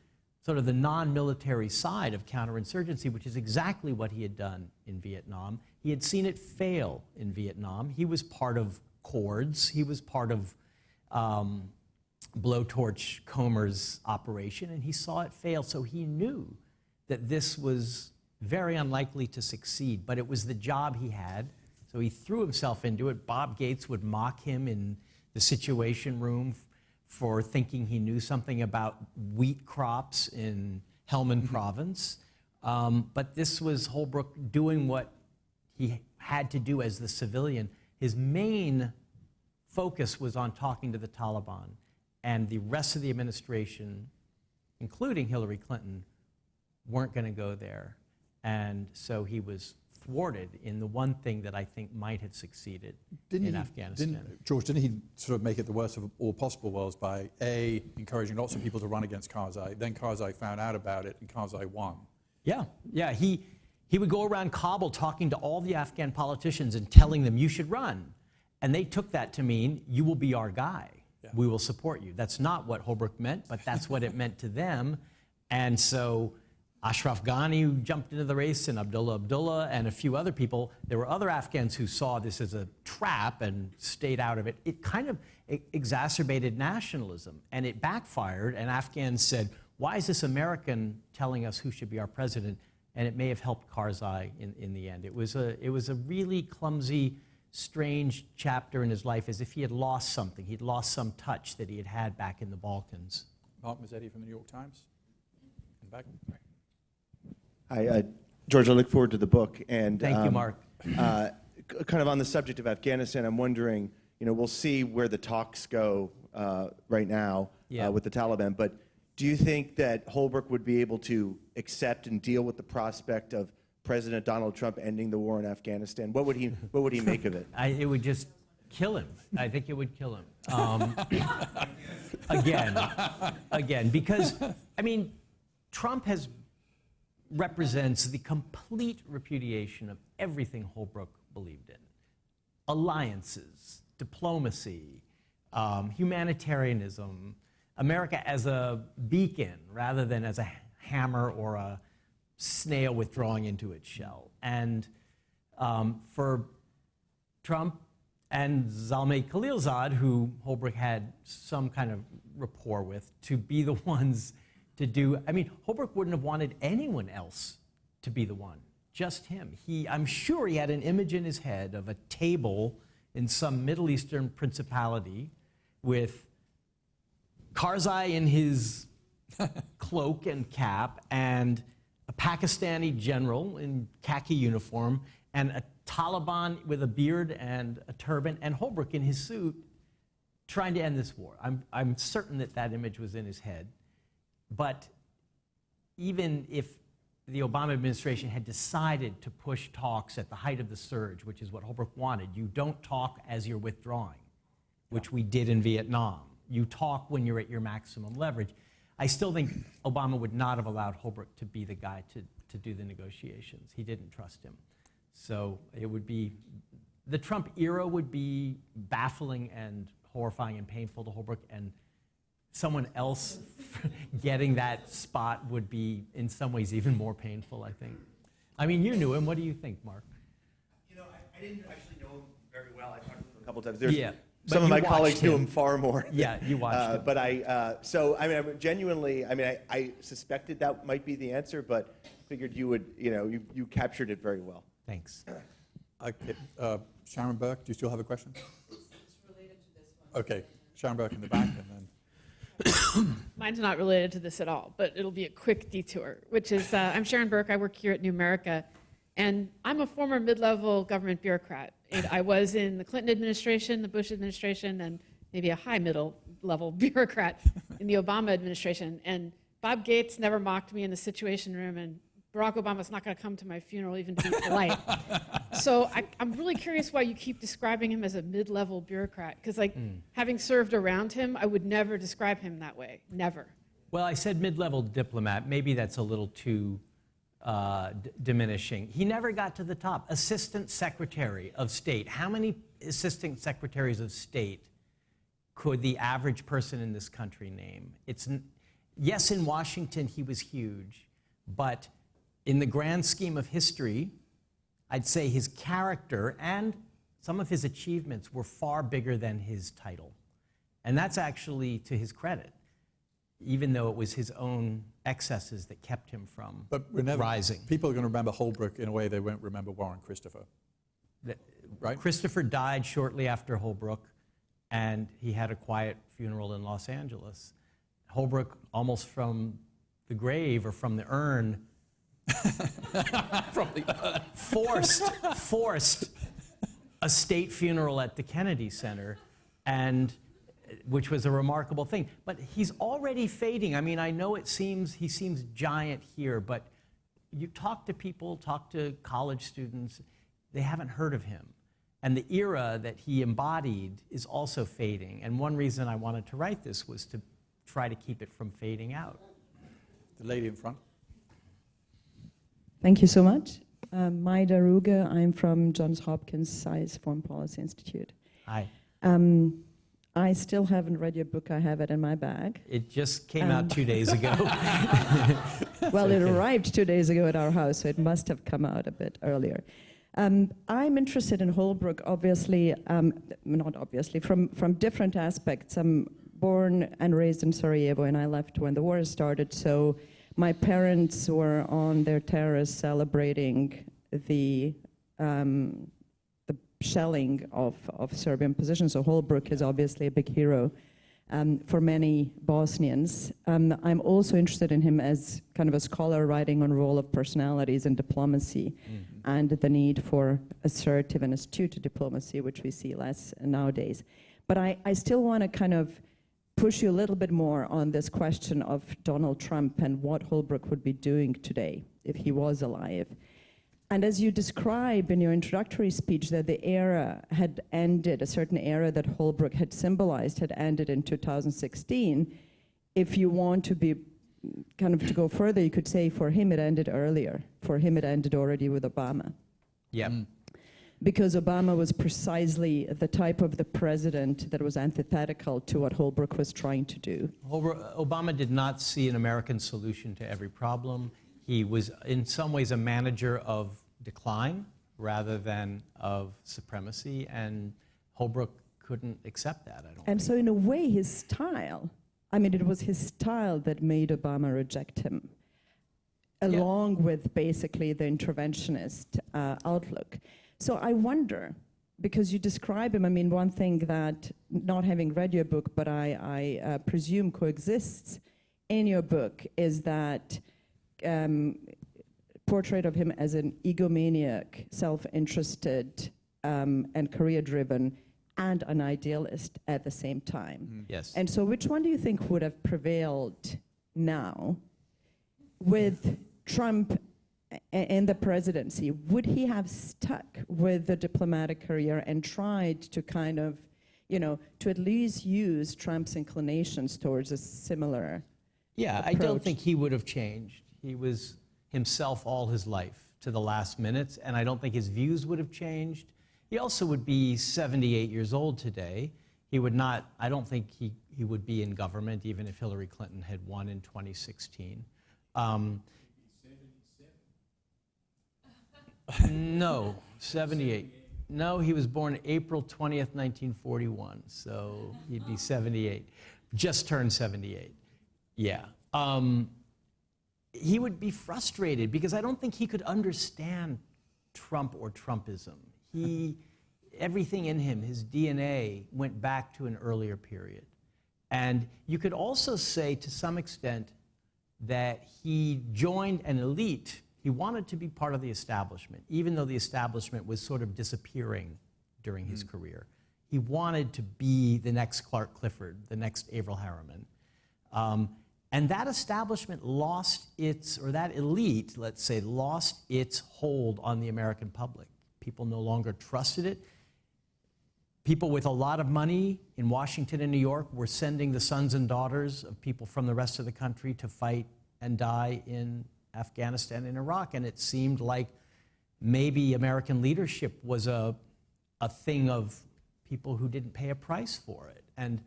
sort of the non-military side of counterinsurgency, which is exactly what he had done in Vietnam. He had seen it fail in Vietnam. He was part of Accords. He was part of Blowtorch Comer's operation, and he saw it fail, so he knew that this was very unlikely to succeed, but it was the job he had, so he threw himself into it. Bob Gates would mock him in the Situation Room for thinking he knew something about wheat crops in Helmand Province, but this was Holbrooke doing what he had to do as the civilian. His main focus was on talking to the Taliban, and the rest of the administration, including Hillary Clinton, weren't going to go there. And so he was thwarted in the one thing that I think might have succeeded in Afghanistan. George, didn't he sort of make it the worst of all possible worlds by, A, encouraging lots of people to run against Karzai, then Karzai found out about it and Karzai won? Yeah, he would go around Kabul talking to all the Afghan politicians and telling them, you should run. And they took that to mean, you will be our guy. Yeah. We will support you. That's not what Holbrooke meant, but that's what it meant to them. And so Ashraf Ghani, who jumped into the race, and Abdullah, and a few other people. There were other Afghans who saw this as a trap and stayed out of it. It kind of exacerbated nationalism, and it backfired, and Afghans said, why is this American telling us who should be our president? And it may have helped Karzai in the end. It was a really clumsy, strange chapter in his life, as if he had lost something. He'd lost some touch that he had back in the Balkans. Mark Mazzetti from the New York Times. And back. Hi, George, I look forward to the book. And Thank you, Mark. Kind of on the subject of Afghanistan, I'm wondering, we'll see where the talks go right now with the Taliban, but do you think that Holbrooke would be able to accept and deal with the prospect of President Donald Trump ending the war in Afghanistan? What would he make of it? It would just kill him. I think it would kill him. Again, because, I mean, Trump represents the complete repudiation of everything Holbrooke believed in. Alliances, diplomacy, humanitarianism, America as a beacon rather than as a hammer or a snail withdrawing into its shell. And for Trump and Zalmay Khalilzad, who Holbrooke had some kind of rapport with, to be the ones to do, I mean, Holbrooke wouldn't have wanted anyone else to be the one, just him. I'm sure he had an image in his head of a table in some Middle Eastern principality with Karzai in his cloak and cap, and a Pakistani general in khaki uniform, and a Taliban with a beard and a turban, and Holbrooke in his suit, trying to end this war. I'm certain that image was in his head. But even if the Obama administration had decided to push talks at the height of the surge, which is what Holbrooke wanted, you don't talk as you're withdrawing, which we did in Vietnam. You talk when you're at your maximum leverage. I still think Obama would not have allowed Holbrooke to be the guy to do the negotiations. He didn't trust him. So it would be, the Trump era would be baffling and horrifying and painful to Holbrooke, and someone else getting that spot would be, in some ways, even more painful, I think. I mean, you knew him. What do you think, Mark? I didn't actually know him very well. I talked to him a couple times. Yeah. Some of my colleagues knew him far more. Yeah, you watched him. But I suspected that might be the answer, but figured you would, you captured it very well. Thanks. Okay, Sharon Burke, do you still have a question? It's related to this one. Okay, Sharon Burke in the back, and then. Mine's not related to this at all, but it'll be a quick detour, which is, I'm Sharon Burke, I work here at New America, and I'm a former mid-level government bureaucrat. And I was in the Clinton administration, the Bush administration, and maybe a high middle-level bureaucrat in the Obama administration. And Bob Gates never mocked me in the Situation Room, and Barack Obama's not going to come to my funeral even to be polite. So I'm really curious why you keep describing him as a mid-level bureaucrat, because having served around him, I would never describe him that way, never. Well, I said mid-level diplomat. Maybe that's a little too diminishing. He never got to the top. Assistant Secretary of State. How many Assistant Secretaries of State could the average person in this country name? Yes, in Washington he was huge, but in the grand scheme of history, I'd say his character and some of his achievements were far bigger than his title. And that's actually to his credit, even though it was his own excesses that kept him from rising. People are going to remember Holbrooke in a way they won't remember Warren Christopher. Right? Christopher died shortly after Holbrooke, and he had a quiet funeral in Los Angeles. Holbrooke, almost from the grave or from the urn, forced a state funeral at the Kennedy Center, and which was a remarkable thing. But he's already fading. I mean, I know he seems giant here, but you talk to people, talk to college students, they haven't heard of him. And the era that he embodied is also fading. And one reason I wanted to write this was to try to keep it from fading out. The lady in front. Thank you so much. Mai Daruga, I'm from Johns Hopkins Science Foreign Policy Institute. Hi. I still haven't read your book. I have it in my bag. It just came out 2 days ago. Well, it arrived 2 days ago at our house, so it must have come out a bit earlier. I'm interested in Holbrooke, obviously, not obviously, from different aspects. I'm born and raised in Sarajevo, and I left when the war started, so my parents were on their terrace celebrating the shelling of Serbian positions. So Holbrooke is obviously a big hero for many Bosnians. I'm also interested in him as kind of a scholar writing on role of personalities in diplomacy and the need for assertive and astute diplomacy, which we see less nowadays. But I still want to kind of push you a little bit more on this question of Donald Trump and what Holbrooke would be doing today if he was alive. And as you describe in your introductory speech that the era had ended, a certain era that Holbrooke had symbolized had ended in 2016, if you want to be kind of to go further, you could say for him it ended earlier. For him it ended already with Obama. Yeah. Because Obama was precisely the type of the president that was antithetical to what Holbrooke was trying to do. Obama did not see an American solution to every problem. He was, in some ways, a manager of decline rather than of supremacy, and Holbrooke couldn't accept that, I don't think. And so in a way, his style, I mean, it was his style that made Obama reject him, along with basically the interventionist outlook. So I wonder, because you describe him, I mean, one thing that, not having read your book, but I presume coexists in your book, is that portrait of him as an egomaniac, self-interested, and career-driven, and an idealist at the same time. Yes. And so which one do you think would have prevailed now with Trump in the presidency? Would he have stuck with the diplomatic career and tried to kind of, you know, to at least use Trump's inclinations towards a similar I don't think he would have changed. He was himself all his life to the last minutes, and I don't think his views would have changed. He also would be 78 years old today. He would not, I don't think he would be in government even if Hillary Clinton had won in 2016. No, 78. No, he was born April 20th, 1941, so he'd be 78. Just turned 78. Yeah. He would be frustrated because I don't think he could understand Trump or Trumpism. Everything in him, his DNA, went back to an earlier period. And you could also say, to some extent, that he joined an elite. He wanted to be part of the establishment, even though the establishment was sort of disappearing during his career. He wanted to be the next Clark Clifford, the next Averell Harriman. And that establishment lost its, or that elite, let's say, lost its hold on the American public. People no longer trusted it. People with a lot of money in Washington and New York were sending the sons and daughters of people from the rest of the country to fight and die in Afghanistan and Iraq. And it seemed like maybe American leadership was a thing of people who didn't pay a price for it. And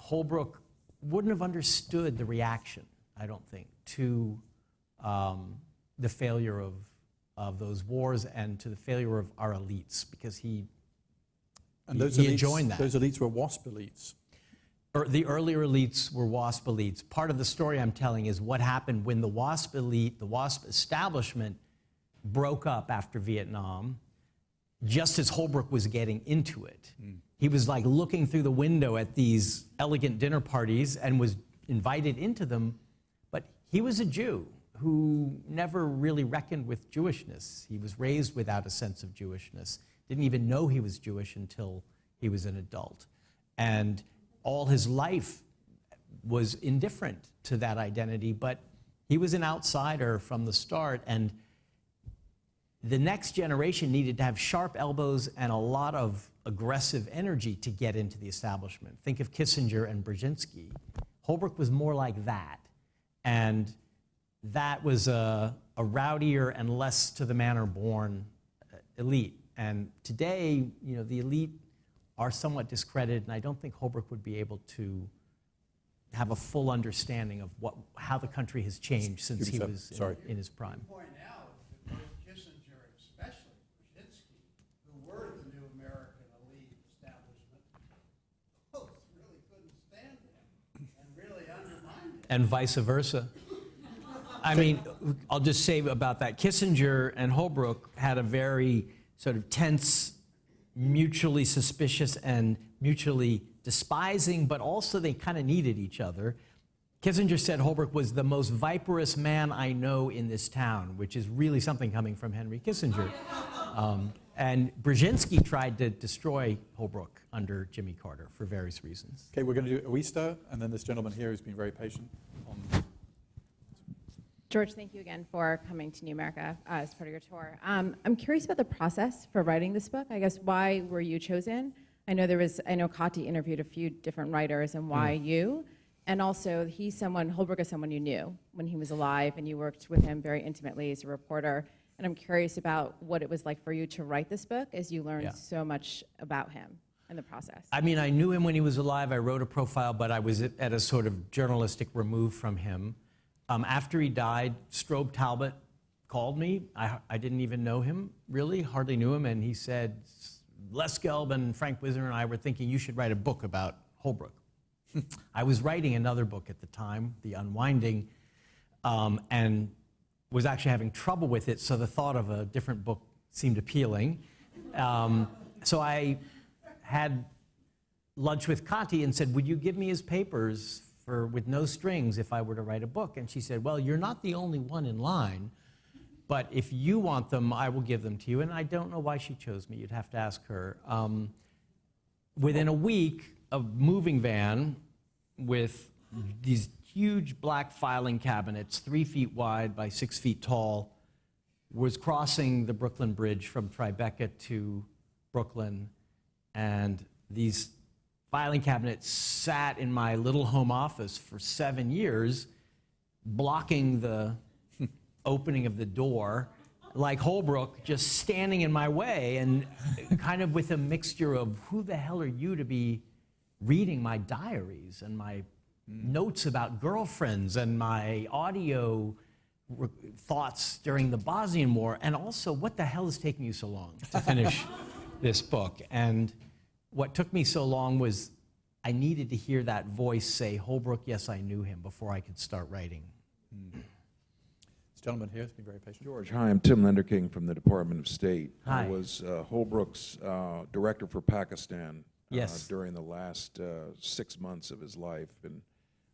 Holbrooke wouldn't have understood the reaction, I don't think, to the failure of those wars and to the failure of our elites, because he had joined that. Those elites were WASP elites. The earlier elites were WASP elites. Part of the story I'm telling is what happened when the WASP elite, the WASP establishment, broke up after Vietnam, just as Holbrooke was getting into it. He was like looking through the window at these elegant dinner parties and was invited into them, but he was a Jew who never really reckoned with Jewishness. He was raised without a sense of Jewishness, didn't even know he was Jewish until he was an adult. And all his life was indifferent to that identity, but he was an outsider from the start, and the next generation needed to have sharp elbows and a lot of aggressive energy to get into the establishment. Think of Kissinger and Brzezinski. Holbrooke was more like that, and that was a rowdier and less to the manner born elite. And today, you know, the elite are somewhat discredited, and I don't think Holbrooke would be able to have a full understanding of how the country has changed since he was in his prime. Point out that both Kissinger and especially Brzezinski, who were the new American elite establishment, both really couldn't stand him and really undermined him. And vice versa. I mean, I'll just say about that, Kissinger and Holbrooke had a very sort of tense, mutually suspicious and mutually despising, but also they kind of needed each other. Kissinger said Holbrooke was the most viperous man I know in this town, which is really something coming from Henry Kissinger. And Brzezinski tried to destroy Holbrooke under Jimmy Carter for various reasons. Okay, we're going to do Ouista, and then this gentleman here who's been very patient. George, thank you again for coming to New America as part of your tour. I'm curious about the process for writing this book. I guess, why were you chosen? I know Kati interviewed a few different writers, and why you? And also, Holbrooke is someone you knew when he was alive, and you worked with him very intimately as a reporter. And I'm curious about what it was like for you to write this book, as you learned so much about him in the process. I mean, I knew him when he was alive. I wrote a profile, but I was at a sort of journalistic remove from him. After he died, Strobe Talbot called me. I didn't even know him, really, hardly knew him, and he said, Les Gelb and Frank Wisner and I were thinking you should write a book about Holbrooke. I was writing another book at the time, The Unwinding, and was actually having trouble with it, so the thought of a different book seemed appealing. So I had lunch with Kati and said, would you give me his papers with no strings if I were to write a book? And she said, well, you're not the only one in line, but if you want them, I will give them to you. And I don't know why she chose me. You'd have to ask her. Within a week, a moving van with these huge black filing cabinets, 3 feet wide by 6 feet tall, was crossing the Brooklyn Bridge from Tribeca to Brooklyn. And these filing cabinets sat in my little home office for 7 years, blocking the opening of the door, like Holbrooke, just standing in my way, and kind of with a mixture of, who the hell are you to be reading my diaries and my notes about girlfriends and my audio thoughts during the Bosnian War, and also, what the hell is taking you so long to finish this book? And what took me so long was I needed to hear that voice say, Holbrooke, yes, I knew him, before I could start writing. This gentleman here has been very patient. George, hi, I'm Tim Lenderking from the Department of State. Hi. I was Holbrooke's director for Pakistan Yes. during the last 6 months of his life, and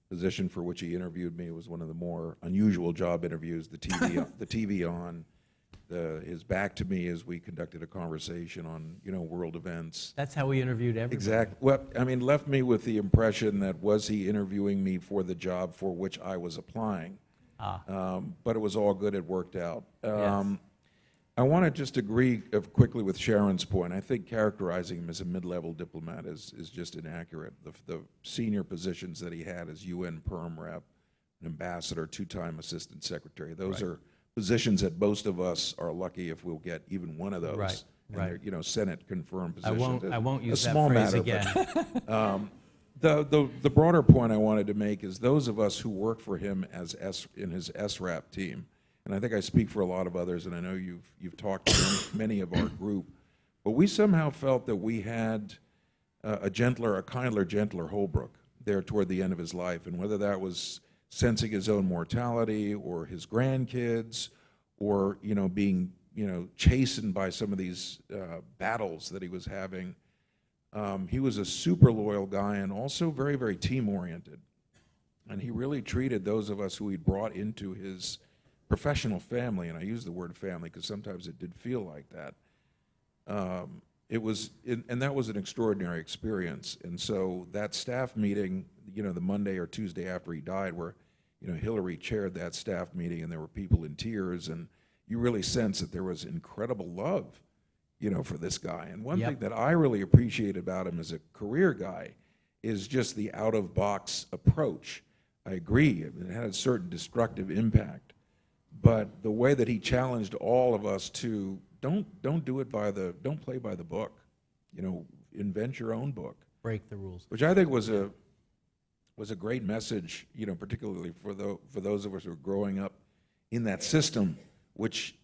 the position for which he interviewed me was one of the more unusual job interviews, the TV on, his back to me as we conducted a conversation on, world events. That's how we interviewed everybody. Exactly. Well, I mean, left me with the impression that, was he interviewing me for the job for which I was applying? But it was all good. It worked out. Yes. I want to just agree quickly with Sharon's point. I think characterizing him as a mid-level diplomat is just inaccurate. The senior positions that he had as UN Perm Rep, an ambassador, 2-time assistant secretary, those are positions that most of us are lucky if we'll get even one of those. Right. And they're, Senate confirmed positions. I won't use that small phrase matter, again. The broader point I wanted to make is those of us who work for him in his SRAP team, and I think I speak for a lot of others, and I know you've talked to many of our group, but we somehow felt that we had a kinder, gentler Holbrooke there toward the end of his life, and whether that was sensing his own mortality or his grandkids, or being chastened by some of these battles that he was having. He was a super loyal guy, and also very, very team-oriented. And he really treated those of us who he'd brought into his professional family, and I use the word family because sometimes it did feel like that. And that was an extraordinary experience. And so that staff meeting, the Monday or Tuesday after he died, where, Hillary chaired that staff meeting, and there were people in tears, and you really sense that there was incredible love, for this guy. And one thing that I really appreciate about him as a career guy is just the out-of-box approach. I agree, it had a certain destructive impact, but the way that he challenged all of us to don't play by the book, invent your own book, Break the rules. which I think was a great message, particularly for those of us who are growing up in that system, which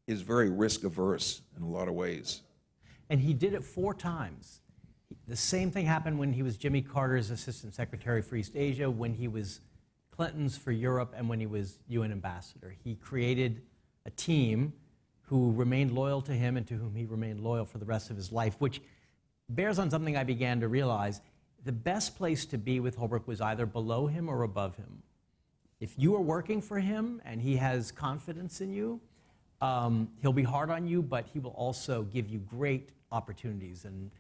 is very risk averse in a lot of ways. And he did it 4 times. The same thing happened when he was Jimmy Carter's Assistant Secretary for East Asia, when he was Clinton's for Europe, and when he was UN ambassador. He created a team who remained loyal to him and to whom he remained loyal for the rest of his life, which bears on something I began to realize. The best place to be with Holbrooke was either below him or above him. If you are working for him and he has confidence in you, he'll be hard on you, but he will also give you great opportunities and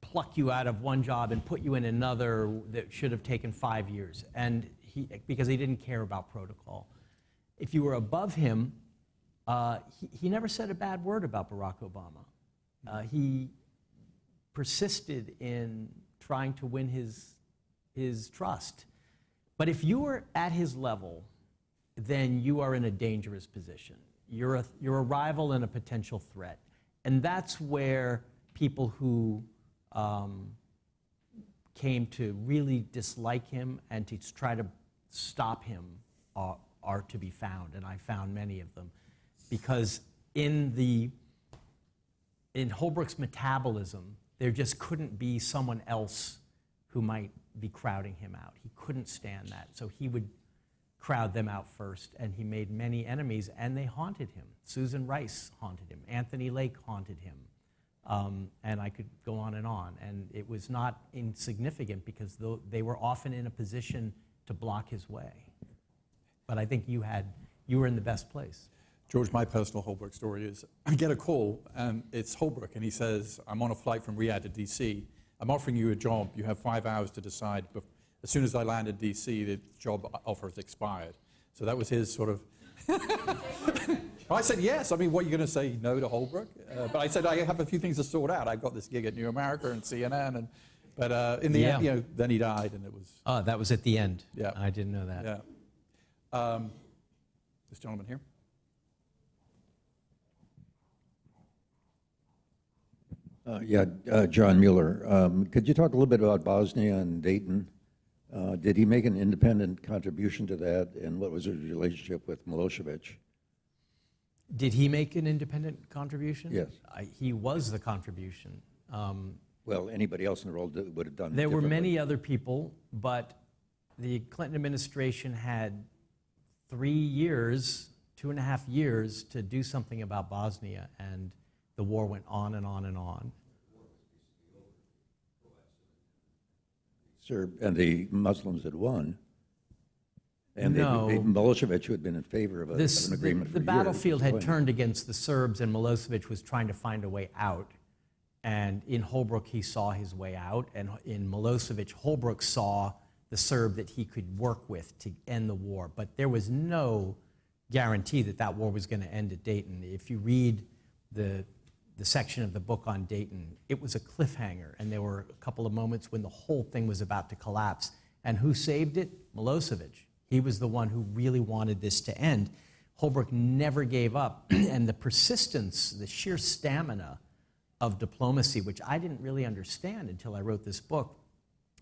pluck you out of one job and put you in another that should have taken 5 years, and because he didn't care about protocol. If you were above him, he never said a bad word about Barack Obama. He persisted in trying to win his trust. But if you were at his level, then you are in a dangerous position. You're a rival and a potential threat. And that's where people who came to really dislike him and to try to stop him are to be found, and I found many of them. Because in Holbrooke's metabolism, there just couldn't be someone else who might be crowding him out. He couldn't stand that, so he would crowd them out first, and he made many enemies, and they haunted him. Susan Rice haunted him. Anthony Lake haunted him. And I could go on, and it was not insignificant because they were often in a position to block his way. But I think you were in the best place. George, my personal Holbrooke story is, I get a call, and it's Holbrooke, and he says, I'm on a flight from Riyadh to DC. I'm offering you a job. You have 5 hours to decide. But as soon as I land in DC, the job offer has expired. So that was his sort of... I said yes. I mean, what are you going to say no to Holbrooke? But I said, I have a few things to sort out. I've got this gig at New America and CNN. But in the end, then he died, and it was... Oh, that was at the end. Yeah. I didn't know that. Yeah. This gentleman here. John Mueller. Could you talk a little bit about Bosnia and Dayton? Did he make an independent contribution to that, and what was his relationship with Milosevic? Did he make an independent contribution? Yes. He was the contribution. Well, anybody else in the world would have done There were differently. many other people, but the Clinton administration had 3 years, 2.5 years to do something about Bosnia, and the war went on and on and on. Sir, and the Muslims had won. And No. Milosevic, who had been in favor of, an agreement for the years, battlefield had joined. turned against the Serbs, and Milosevic was trying to find a way out. And in Holbrooke, he saw his way out. And in Milosevic, Holbrooke saw the Serb that he could work with to end the war. But there was no guarantee that that war was going to end at Dayton. If you read the section of the book on Dayton, it was a cliffhanger. And there were a couple of moments when the whole thing was about to collapse. And who saved it? Milosevic. He was the one who really wanted this to end. Holbrooke never gave up. And the persistence, the sheer stamina of diplomacy, which I didn't really understand until I wrote this book,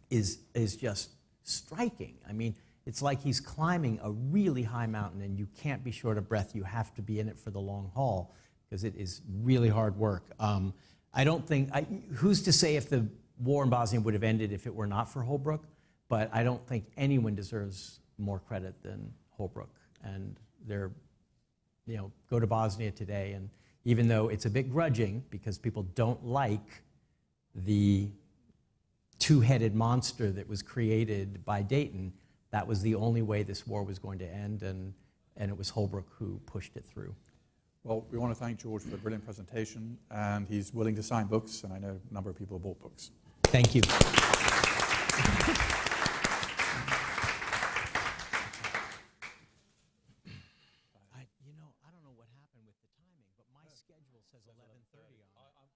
is just striking. I mean, it's like he's climbing a really high mountain, and you can't be short of breath. You have to be in it for the long haul, because it is really hard work. I don't think, who's to say if the war in Bosnia would have ended if it were not for Holbrooke, but I don't think anyone deserves more credit than Holbrooke. And they're, go to Bosnia today, and even though it's a bit grudging because people don't like the two-headed monster that was created by Dayton, that was the only way this war was going to end, and it was Holbrooke who pushed it through. Well, we want to thank George for a brilliant presentation, and he's willing to sign books, and I know a number of people have bought books. Thank you. I don't know what happened with the timing, but my schedule says 11:30 on it.